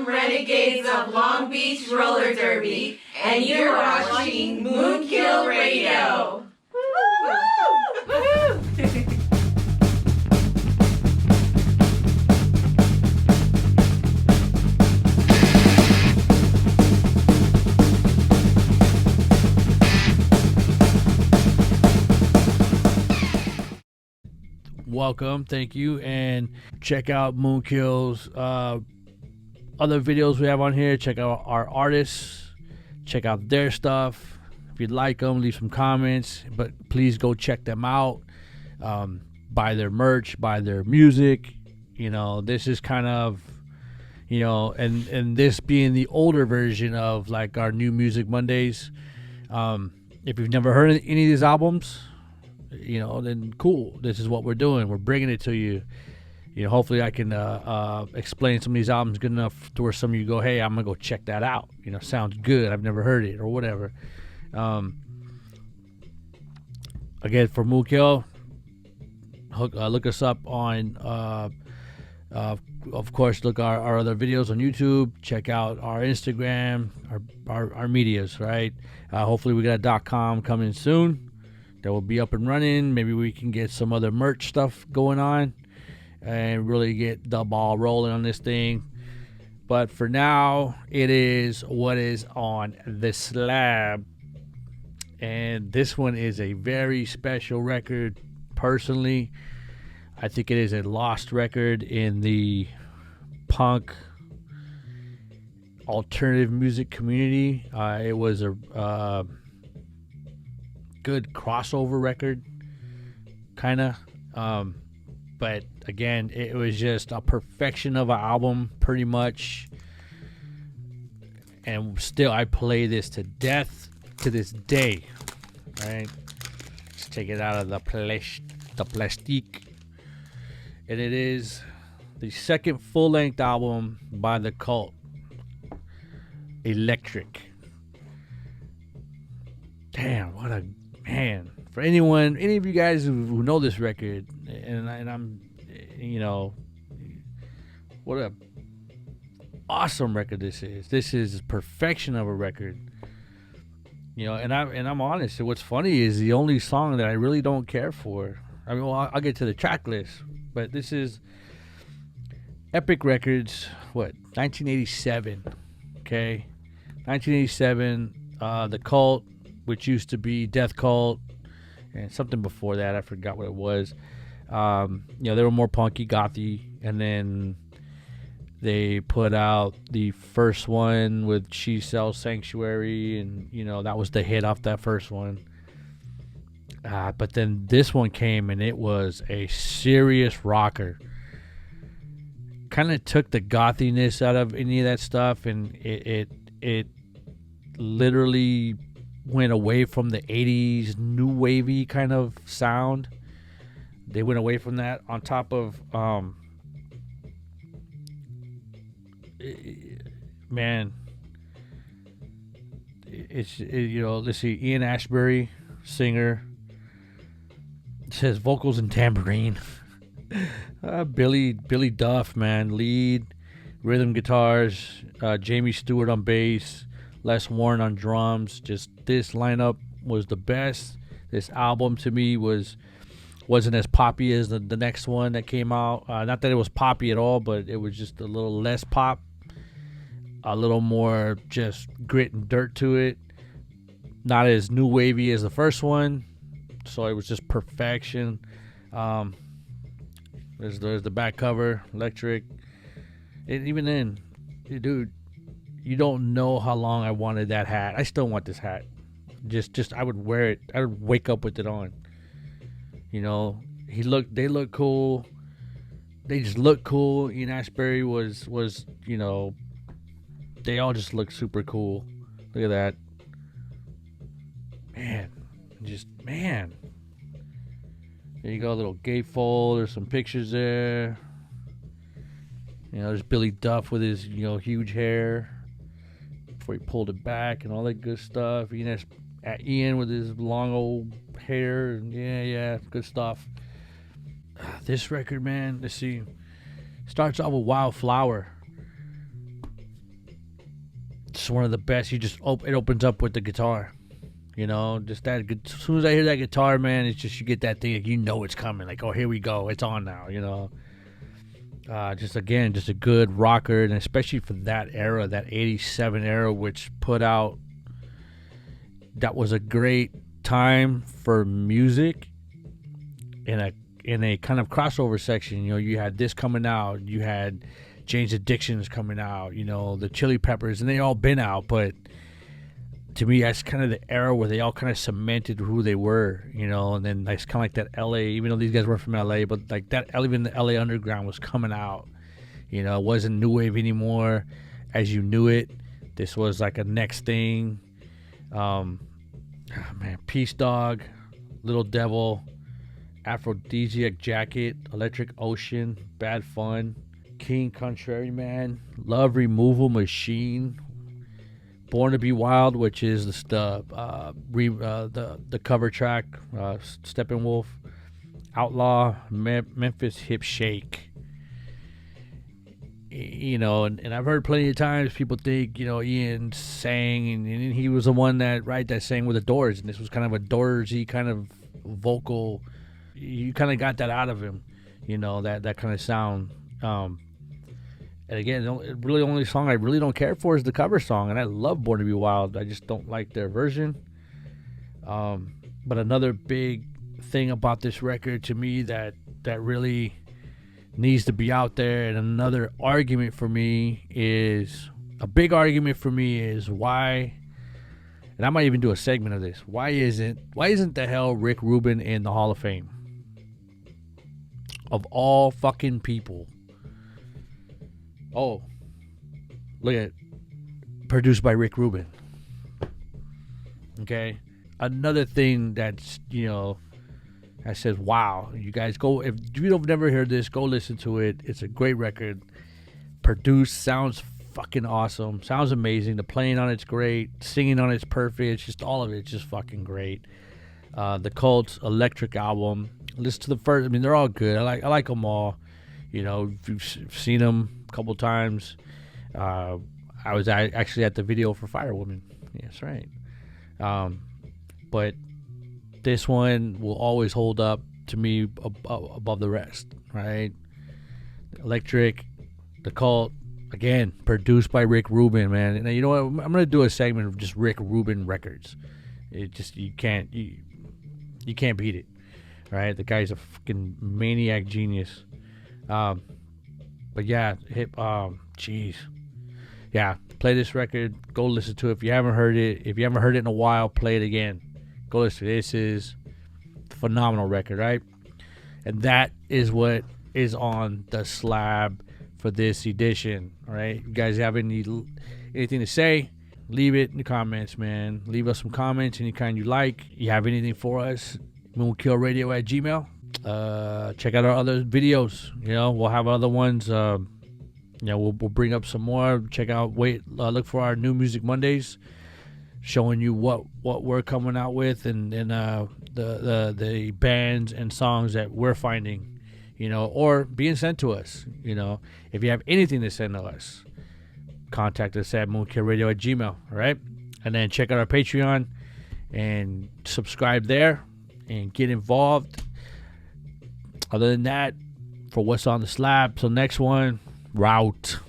Renegades of Long Beach Roller Derby, and you're watching MoonKILL Radio. Woo! Welcome, thank you, and check out MoonKILL's other videos we have on here. Check out our artists, check out their stuff. If you like them, leave some comments, but please go check them out. Buy their merch, buy their music. You know, this is kind of, you know, and this being the older version of like our New Music Mondays. If you've never heard any of these albums, you know, then cool. This is what we're doing. We're bringing it to you. You know, hopefully I can explain some of these albums good enough to where some of you go, hey, I'm going to go check that out. You know, sounds good. I've never heard it or whatever. Again, for MoonKILL, look us up on, of course, look our other videos on YouTube. Check out our Instagram, our medias, right? Hopefully we got a .com coming soon. That will be up and running. Maybe we can get some other merch stuff going on and really get the ball rolling on this thing. But for now, it is what is on the Slab. And this one is a very special record. Personally, I think it is a lost record in the punk alternative music community. It was a good crossover record, kind of, but again, it was just a perfection of an album, pretty much. And still, I play this to death to this day. Right? Let's take it out of the plastique, and it is the second full-length album by the Cult, Electric. Damn, what a man. For any of you guys who know this record, and I'm, you know, what a awesome record this is. This is perfection of a record. You know, and I'm honest. What's funny is the only song that I really don't care for. I mean, well, I'll get to the track list, but this is Epic Records, 1987, okay? 1987, The Cult, which used to be Death Cult, and something before that, I forgot what it was. You know, they were more punky, gothy, and then they put out the first one with She Sells Sanctuary, and, you know, that was the hit off that first one. But then this one came, and it was a serious rocker. Kind of took the gothiness out of any of that stuff, and it literally went away from the 80s new wavy kind of sound. They went away from that, on top of man, you know, let's see, Ian Ashbury, singer, it says vocals and tambourine. Billy Duff, man, lead, rhythm guitars, Jamie Stewart on bass, Les Warren on drums. Just this lineup was the best. This album to me wasn't as poppy as the next one that came out. Not that it was poppy at all, but it was just a little less pop, a little more just grit and dirt to it. Not as new wavy as the first one, so it was just perfection. There's the back cover, Electric. And even then, dude, you don't know how long I wanted that hat. I still want this hat. Just I would wear it. I would wake up with it on. You know, they look cool. They just look cool. Ian Ashbury was, you know, they all just look super cool. Look at that. Man. There you go, a little gatefold. There's some pictures there. You know, there's Billy Duff with his, you know, huge hair before he pulled it back and all that good stuff. Ian with his long old hair. Yeah, good stuff. This record, man, let's see. Starts off with Wildflower. just one of the best. You just it opens up with the guitar, you know, just that good. As soon as I hear that guitar, man, it's just you get that thing, like, you know, it's coming. Like, oh, here we go, it's on now, you know. Just a good rocker, and especially for that era, that '87 era, which put out. That was a great time for music in a kind of crossover section. You know, you had this coming out, you had Jane's Addictions coming out, you know, the Chili Peppers, and they all been out, but to me, that's kind of the era where they all kind of cemented who they were, you know, and then it's kind of like that LA, even though these guys weren't from LA, but like that, even the LA Underground was coming out, you know, it wasn't new wave anymore as you knew it. This was like a next thing. Man, Peace Dog, Little Devil, Aphrodisiac Jacket, Electric Ocean, Bad Fun, King Contrary Man, Love Removal Machine, Born to Be Wild, which is the cover track, Steppenwolf, Outlaw, Memphis Hip Shake. You know, and I've heard plenty of times people think, you know, Ian sang, and he was the one that sang with the Doors, and this was kind of a Doorsy kind of vocal. You kind of got that out of him, you know, that kind of sound. And again, really the only song I really don't care for is the cover song, and I love Born to Be Wild. I just don't like their version. But another big thing about this record to me that really needs to be out there, and another argument for me is why, and I might even do a segment of this, why isn't the hell Rick Rubin in the Hall of Fame? Of all fucking people. Oh, look at, produced by Rick Rubin. Okay, another thing that's, you know, I said, wow, you guys go, if you don't never heard this, go listen to it. It's a great record. Produced, sounds fucking awesome. Sounds amazing. The playing on it's great. Singing on it's perfect. It's just all of it's just fucking great. The Cult's Electric album. Listen to the first, I mean, they're all good. I like them all. You know, if you've seen them a couple times. I was actually at the video for Firewoman. Yeah, that's right. But this one will always hold up to me above the rest, right? Electric, The Cult, again, produced by Rick Rubin, man. And you know what? I'm gonna do a segment of just Rick Rubin records. It just, you can't beat it, right? The guy's a fucking maniac genius. But yeah, yeah, play this record. Go listen to it if you haven't heard it. If you haven't heard it in a while, play it again. Go listen. This is a phenomenal record, right? And that is what is on the slab for this edition, all right? You guys have anything to say, leave it in the comments, man. Leave us some comments, any kind you like. You have anything for us, moonkillradio@gmail.com. Check out our other videos. You know, we'll have other ones. You know, we'll bring up some more. Check out, look for our New Music Mondays, showing you what we're coming out with, and the bands and songs that we're finding, you know, or being sent to us. You know, if you have anything to send to us, contact us at moonkillradio@gmail.com, all right? And then check out our Patreon and subscribe there and get involved. Other than that, for what's on the slab, so next one, Route.